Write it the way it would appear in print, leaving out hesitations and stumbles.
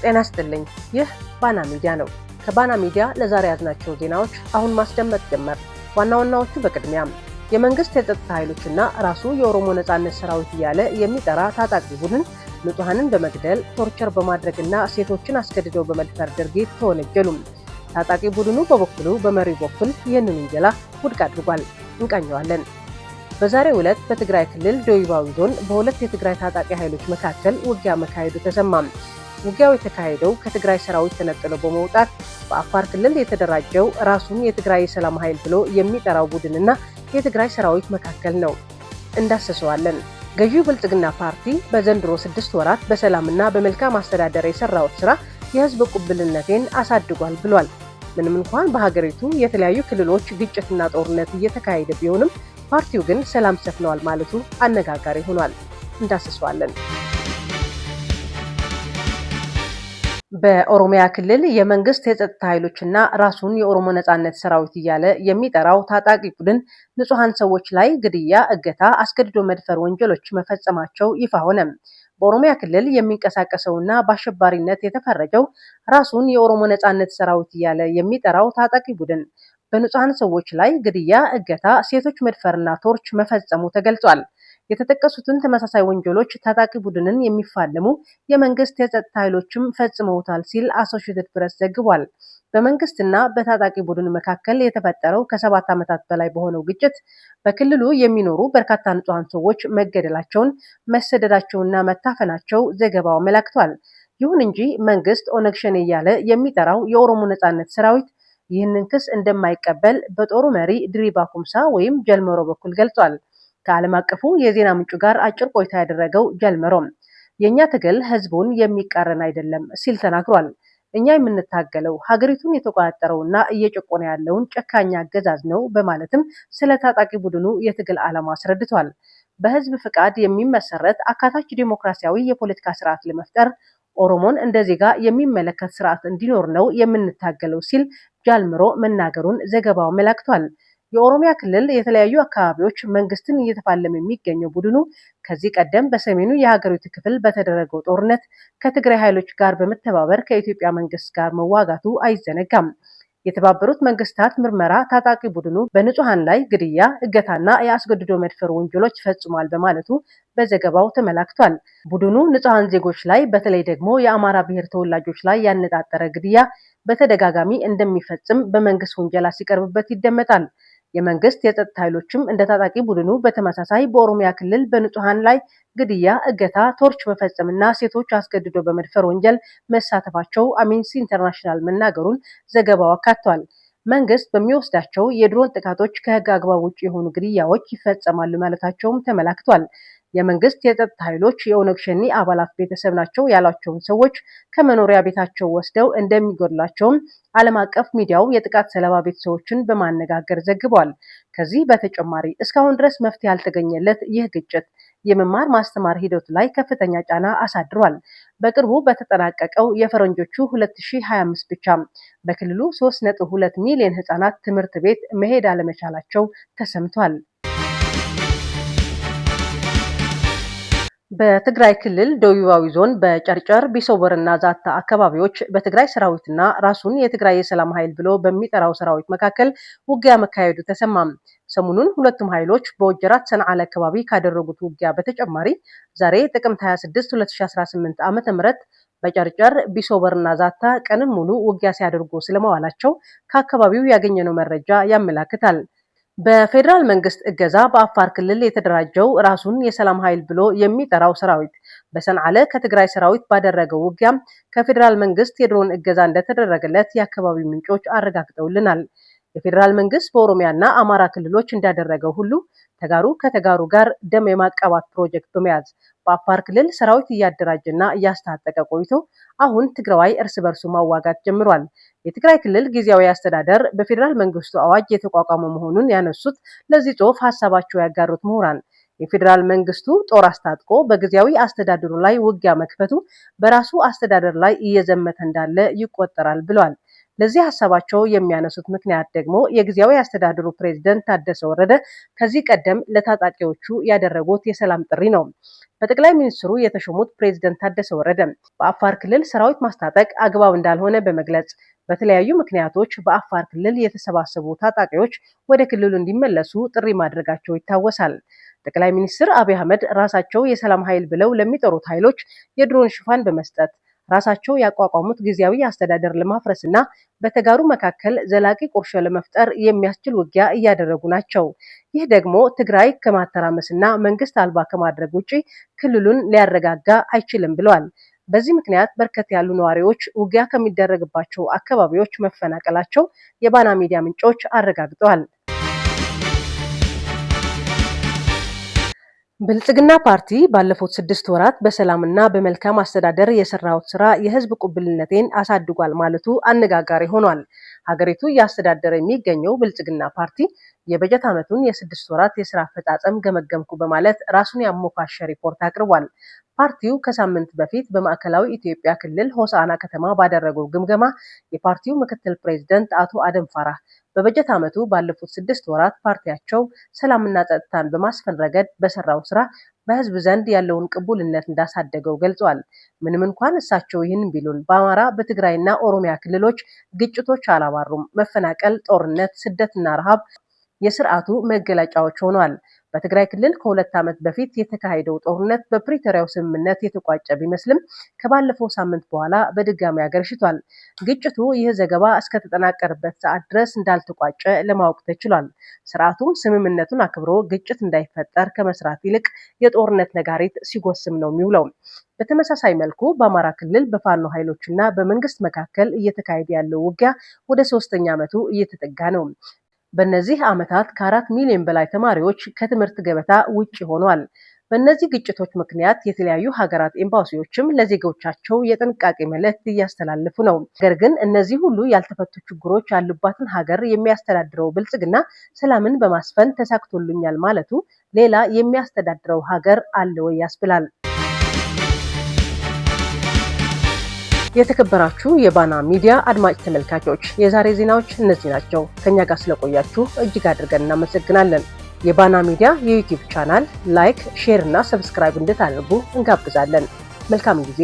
ጤና ይስጥልኝ። ይህ ባና ሚዲያ ነው። ከባና ሚዲያ ለዛሬ ያዝናቸው ዜናዎች አሁን ማስደመጥ ጀመር። ዋና ዋናዎቹ በቅድሚያ የመንግስት የጸጥታ ኃይሎችና ራሱ የኦሮሞ ነጻነት ሰራዊት እያለ የሚጠራ ታጣቂ ቡድን ንጹሃንን በመግደል ቶርቸር በማድረግና ሴቶችን አስገድደው በመድፈር ድርጊት ተወነጀሉ። ታጣቂ ቡድኑ በበኩሉ በመሪው በኩል ይህንን ውንጀላ ውድቅ አድርጓል። እንቃኘዋለን። በዛሬው ዕለት በትግራይ ክልል ደቡባዊ ዞን በሁለት የትግራይ ታጣቂ ኃይሎች መካከል ውጊያ መካሄዱ ተሰማ። ውጊያው የተካሄደው ከትግራይ ሰራዊት ተነጥለው በመውጣት በአፋር ክልል የተደራጀው ራሱን የትግራይ ሰላም ኃይል ብሎ የሚጠራው ቡድንና የትግራይ ሰራዊት መካከል ነው። እንዳሰሰዋለን። ገዢው ብልጽግና ፓርቲ በዘንድሮ 6 ወራት በሰላምና በመልካም አስተዳደር የሰራው ስራ የህዝብ ቅቡልነትን አሳድጓል ብሏል። ምንም እንኳን በሀገሪቱ የተለያዩ ክልሎች ግጭትና ጦርነት እየተካሄደ ቢሆንም ፓርቲው ግን ሰላም ሰፍነዋል ማለቱ አነጋጋሪ ሆኗል። እንዳሰሰዋለን። በኦሮሚያ ክልል የመንግስት የጸጥታ ኃይሎችና ራሱን የኦሮሞ ነጻነት ሰራዊት እያለ የሚጠራው ታጣቂ ቡድን ንጹሃን ሰዎች ላይ ግድያ፣ እገታ፣ አስገድዶ መድፈር ወንጀሎች መፈጸማቸው ይፋ ሆነ። በኦሮሚያ ክልል የሚንቀሳቀሰውና በአሸባሪነት የተፈረጀው ራሱን የኦሮሞ ነጻነት ሰራዊት እያለ የሚጠራው ታጣቂ ቡድን በንጹሃን ሰዎች ላይ ግድያ፣ እገታ፣ ሴቶች መድፈርና ቶርች መፈጸሙ ተገልጿል። የተጠቀሱትን ተመሳሳይ ወንጀሎች ታጣቂ ቡድንን የሚፋለሙ የመንግስት የጸጥታ ኃይሎችም ፈጽመውታል ሲል አሶሺየትድ ፕሬስ ዘግቧል። በመንግስትና በታጣቂ ቡድን መካከል የተፈጠረው ከ7 ዓመታት በላይ በሆነው ግጭት በክልሉ የሚኖሩ በርካታ ንጹሃን ሰዎች መገደላቸውን፣ መሰደዳቸውና መታፈናቸው ዘገባው አመላክቷል። ይሁን እንጂ መንግስት ኦነግ ሸኔ እያለ የሚጠራው የኦሮሞ ነጻነት ሰራዊት ይህንን ክስ እንደማይቀበል በጦሩ መሪ ድሪባ ኩምሳ ወይም ጀልመሮ በኩል ገልጿል። ከዓለም አቀፉ የዜና ምንጩ ጋር አጭር ቆይታ ያደረገው ጀልመሮም የኛ ትግል ህዝቡን የሚቃረን አይደለም ሲል ተናግሯል። እኛ የምንታገለው ሀገሪቱን የተቆጣጠረውና እየጨቆነ ያለውን ጨካኝ አገዛዝ ነው በማለትም ስለ ታጣቂ ቡድኑ የትግል ዓላማ አስረድቷል። በህዝብ ፍቃድ የሚመሰረት አካታች ዲሞክራሲያዊ የፖለቲካ ስርዓት ለመፍጠር ኦሮሞን እንደ ዜጋ የሚመለከት ስርዓት እንዲኖር ነው የምንታገለው ሲል ጃልመሮ መናገሩን ዘገባው አመላክቷል። የኦሮሚያ ክልል የተለያዩ አካባቢዎች መንግስትን እየተፋለመ የሚገኘው ቡድኑ ከዚህ ቀደም በሰሜኑ የሀገሪቱ ክፍል በተደረገው ጦርነት ከትግራይ ኃይሎች ጋር በመተባበር ከኢትዮጵያ መንግስት ጋር መዋጋቱ አይዘነጋም። የተባበሩት መንግስታት ምርመራ ታጣቂ ቡድኑ በንጹሃን ላይ ግድያ፣ እገታና የአስገድዶ መድፈር ወንጀሎች ፈጽሟል በማለቱ በዘገባው ተመላክቷል። ቡድኑ ንጹሃን ዜጎች ላይ በተለይ ደግሞ የአማራ ብሔር ተወላጆች ላይ ያነጣጠረ ግድያ በተደጋጋሚ እንደሚፈጽም በመንግስት ውንጀላ ሲቀርብበት ይደመጣል። የመንግስት የጸጥታ ኃይሎችም እንደ ታጣቂ ቡድኑ በተመሳሳይ በኦሮሚያ ክልል በንጹሃን ላይ ግድያ፣ እገታ፣ ቶርች መፈጸምና ሴቶች አስገድዶ በመድፈር ወንጀል መሳተፋቸው አምነስቲ ኢንተርናሽናል መናገሩን ዘገባው አካቷል። መንግስት በሚወስዳቸው የድሮን ጥቃቶች ከህግ አግባብ ውጭ የሆኑ ግድያዎች ይፈጸማሉ ማለታቸውም ተመላክቷል። የመንግስት የጸጥታ ኃይሎች የኦነግ ሸኔ አባላት ቤተሰብ ናቸው ያሏቸውን ሰዎች ከመኖሪያ ቤታቸው ወስደው እንደሚገድሏቸውም ዓለም አቀፍ ሚዲያው የጥቃት ሰለባ ቤተሰቦችን በማነጋገር ዘግቧል። ከዚህ በተጨማሪ እስካሁን ድረስ መፍትሄ ያልተገኘለት ይህ ግጭት የመማር ማስተማር ሂደቱ ላይ ከፍተኛ ጫና አሳድሯል። በቅርቡ በተጠናቀቀው የፈረንጆቹ 2025 ብቻ በክልሉ 3.2 ሚሊዮን ህጻናት ትምህርት ቤት መሄድ አለመቻላቸው ተሰምቷል። በትግራይ ክልል ደቡባዊ ዞን በጨርጨር ቢሶበርና ዛታ አካባቢዎች በትግራይ ሰራዊትና ራሱን የትግራይ የሰላም ኃይል ብሎ በሚጠራው ሰራዊት መካከል ውጊያ መካሄዱ ተሰማም። ሰሞኑን ሁለቱም ኃይሎች በወጀራት ሰንዓል አካባቢ ካደረጉት ውጊያ በተጨማሪ ዛሬ ጥቅምት 26 2018 ዓ.ም በጨርጨር ቢሶበርና ዛታ ቀንም ሙሉ ውጊያ ሲያደርጉ ስለመዋላቸው ከአካባቢው ያገኘነው መረጃ ያመላክታል። በፌደራል መንግስት እገዛ በአፋር ክልል የተደራጀው ራሱን የሰላም ኃይል ብሎ የሚጠራው ሰራዊት በሰንዓለ ከትግራይ ሰራዊት ባደረገው ውጊያ ከፌደራል መንግስት የድሮን እገዛ እንደተደረገለት የአካባቢው ምንጮች አረጋግጠውልናል። የፌደራል መንግስት በኦሮሚያና አማራ ክልሎች እንዳደረገው ሁሉ ተጋሩ ከተጋሩ ጋር ደም የማቀባት ፕሮጀክት በመያዝ በአፋር ክልል ሰራዊት እያደራጀና እያስታጠቀ ቆይቶ አሁን ትግራዋይ እርስ በርሱ ማዋጋት ጀምሯል። የትግራይ ክልል ጊዜያዊ አስተዳደር በፌደራል መንግስቱ አዋጅ የተቋቋመ መሆኑን ያነሱት ለዚህ ጽሑፍ ሐሳባቸው ያጋሩት ምሁራን የፌደራል መንግስቱ ጦር አስታጥቆ በጊዜያዊ አስተዳደሩ ላይ ውጊያ መክፈቱ በራሱ አስተዳደር ላይ እየዘመተ እንዳለ ይቆጠራል ብለዋል። ለዚህ ሐሳባቸው የሚያነሱት ምክንያት ደግሞ የጊዜያዊ አስተዳደሩ ፕሬዝዳንት ታደሰ ወረደ ከዚህ ቀደም ለታጣቂዎቹ ያደረጉት የሰላም ጥሪ ነው። በጠቅላይ ሚኒስትሩ የተሾሙት ፕሬዝዳንት ታደሰ ወረደ በአፋር ክልል ሰራዊት ማስታጠቅ አግባብ እንዳልሆነ በመግለጽ በተለያዩ ምክንያቶች በአፋር ክልል የተሰባሰቡ ታጣቂዎች ወደ ክልሉ እንዲመለሱ ጥሪ ማድረጋቸው ይታወሳል። ጠቅላይ ሚኒስትር አብይ አህመድ ራሳቸው የሰላም ኃይል ብለው ለሚጠሩት ኃይሎች የድሮን ሽፋን በመስጠት ራሳቸው ያቋቋሙት ጊዜያዊ አስተዳደር ለማፍረስና በተጋሩ መካከል ዘላቂ ቁርሾ ለመፍጠር የሚያስችል ውጊያ እያደረጉ ናቸው። ይህ ደግሞ ትግራይ ከማተራመስና መንግስት አልባ ከማድረግ ውጪ ክልሉን ሊያረጋጋ አይችልም ብለዋል። በዚህ ምክንያት በርከት ያሉ ነዋሪዎች ውጊያ ከሚደረግባቸው አካባቢዎች መፈናቀላቸው የባና ሚዲያ ምንጮች አረጋግጠዋል። ብልጽግና ፓርቲ ባለፉት 6 ወራት በሰላምና በመልካም አስተዳደር የሰራው ስራ የህዝብ ቅቡልነቴን አሳድጓል ማለቱ አነጋጋሪ ሆኗል። ሀገሪቱ እያስተዳደረ የሚገኘው ብልጽግና ፓርቲ የበጀት ዓመቱን የ6 ወራት የስራ አፈጻጸም ገመገምኩ በማለት ራሱን ያሞካሸ ሪፖርት አቅርቧል። ፓርቲው ከሳምንት በፊት በማዕከላዊ ኢትዮጵያ ክልል ሆሳዕና ከተማ ባደረገው ግምገማ የፓርቲው ምክትል ፕሬዝዳንት አቶ አደም ፋራህ በበጀት ዓመቱ ባለፉት 6 ወራት ፓርቲያቸው ሰላምና ጸጥታን በማስፈን ረገድ በሰራው ስራ በህዝብ ዘንድ ያለውን ቅቡልነት እንዳሳደገው ገልጿል። ምንም እንኳን እሳቸው ይህን ቢሉን በአማራ በትግራይና ኦሮሚያ ክልሎች ግጭቶች አላባሩም። መፈናቀል፣ ጦርነት፣ ስደትና ረሃብ የስርዓቱ መገለጫዎች ሆኗል። በትግራይ ክልል ከ2 ዓመት በፊት የተካሄደው ጦርነት በፕሪቶሪያው ስምምነት የተቋጨ ቢመስልም ከባለፈው ሳምንት በኋላ በድጋሚ አገርሽቷል። ግጭቱ ይህ ዘገባ እስከተጠናቀረበት ሰዓት ድረስ እንዳልተቋጨ ለማወቅ ተችሏል። ስርዓቱም ስምምነቱን አክብሮ ግጭት እንዳይፈጠር ከመስራት ይልቅ የጦርነት ነጋሪት ሲጎስም ነው የሚውለው። በተመሳሳይ መልኩ በአማራ ክልል በፋኖ ኃይሎችና በመንግስት መካከል እየተካሄደ ያለው ውጊያ ወደ 3ኛ ዓመቱ እየተጠጋ ነው። በእነዚህ ዓመታት ከ4 ሚሊዮን በላይ ተማሪዎች ከትምህርት ገበታ ውጪ ሆኗል። በእነዚህ ግጭቶች ምክንያት የተለያዩ ሀገራት ኤምባሲዎችም ለዜጎቻቸው የጥንቃቄ መልእክት እያስተላለፉ ነው። ነገር ግን እነዚህ ሁሉ ያልተፈቱ ችግሮች ያሉባትን ሀገር የሚያስተዳድረው ብልጽግና ሰላምን በማስፈን ተሳክቶልኛል ማለቱ ሌላ የሚያስተዳድረው ሀገር አለ ወይ ያስብላል። የተከበራችሁ የባና ሚዲያ አድማጭ ተመልካቾች የዛሬ ዜናዎች እነዚህ ናቸው። ከኛ ጋር ስለቆያችሁ እጅግ አድርገን እናመሰግናለን። የባና ሚዲያ የዩቲዩብ ቻናል ላይክ፣ ሼር እና ሰብስክራይብ እንድታደርጉ እንጋብዛለን። መልካም ጊዜ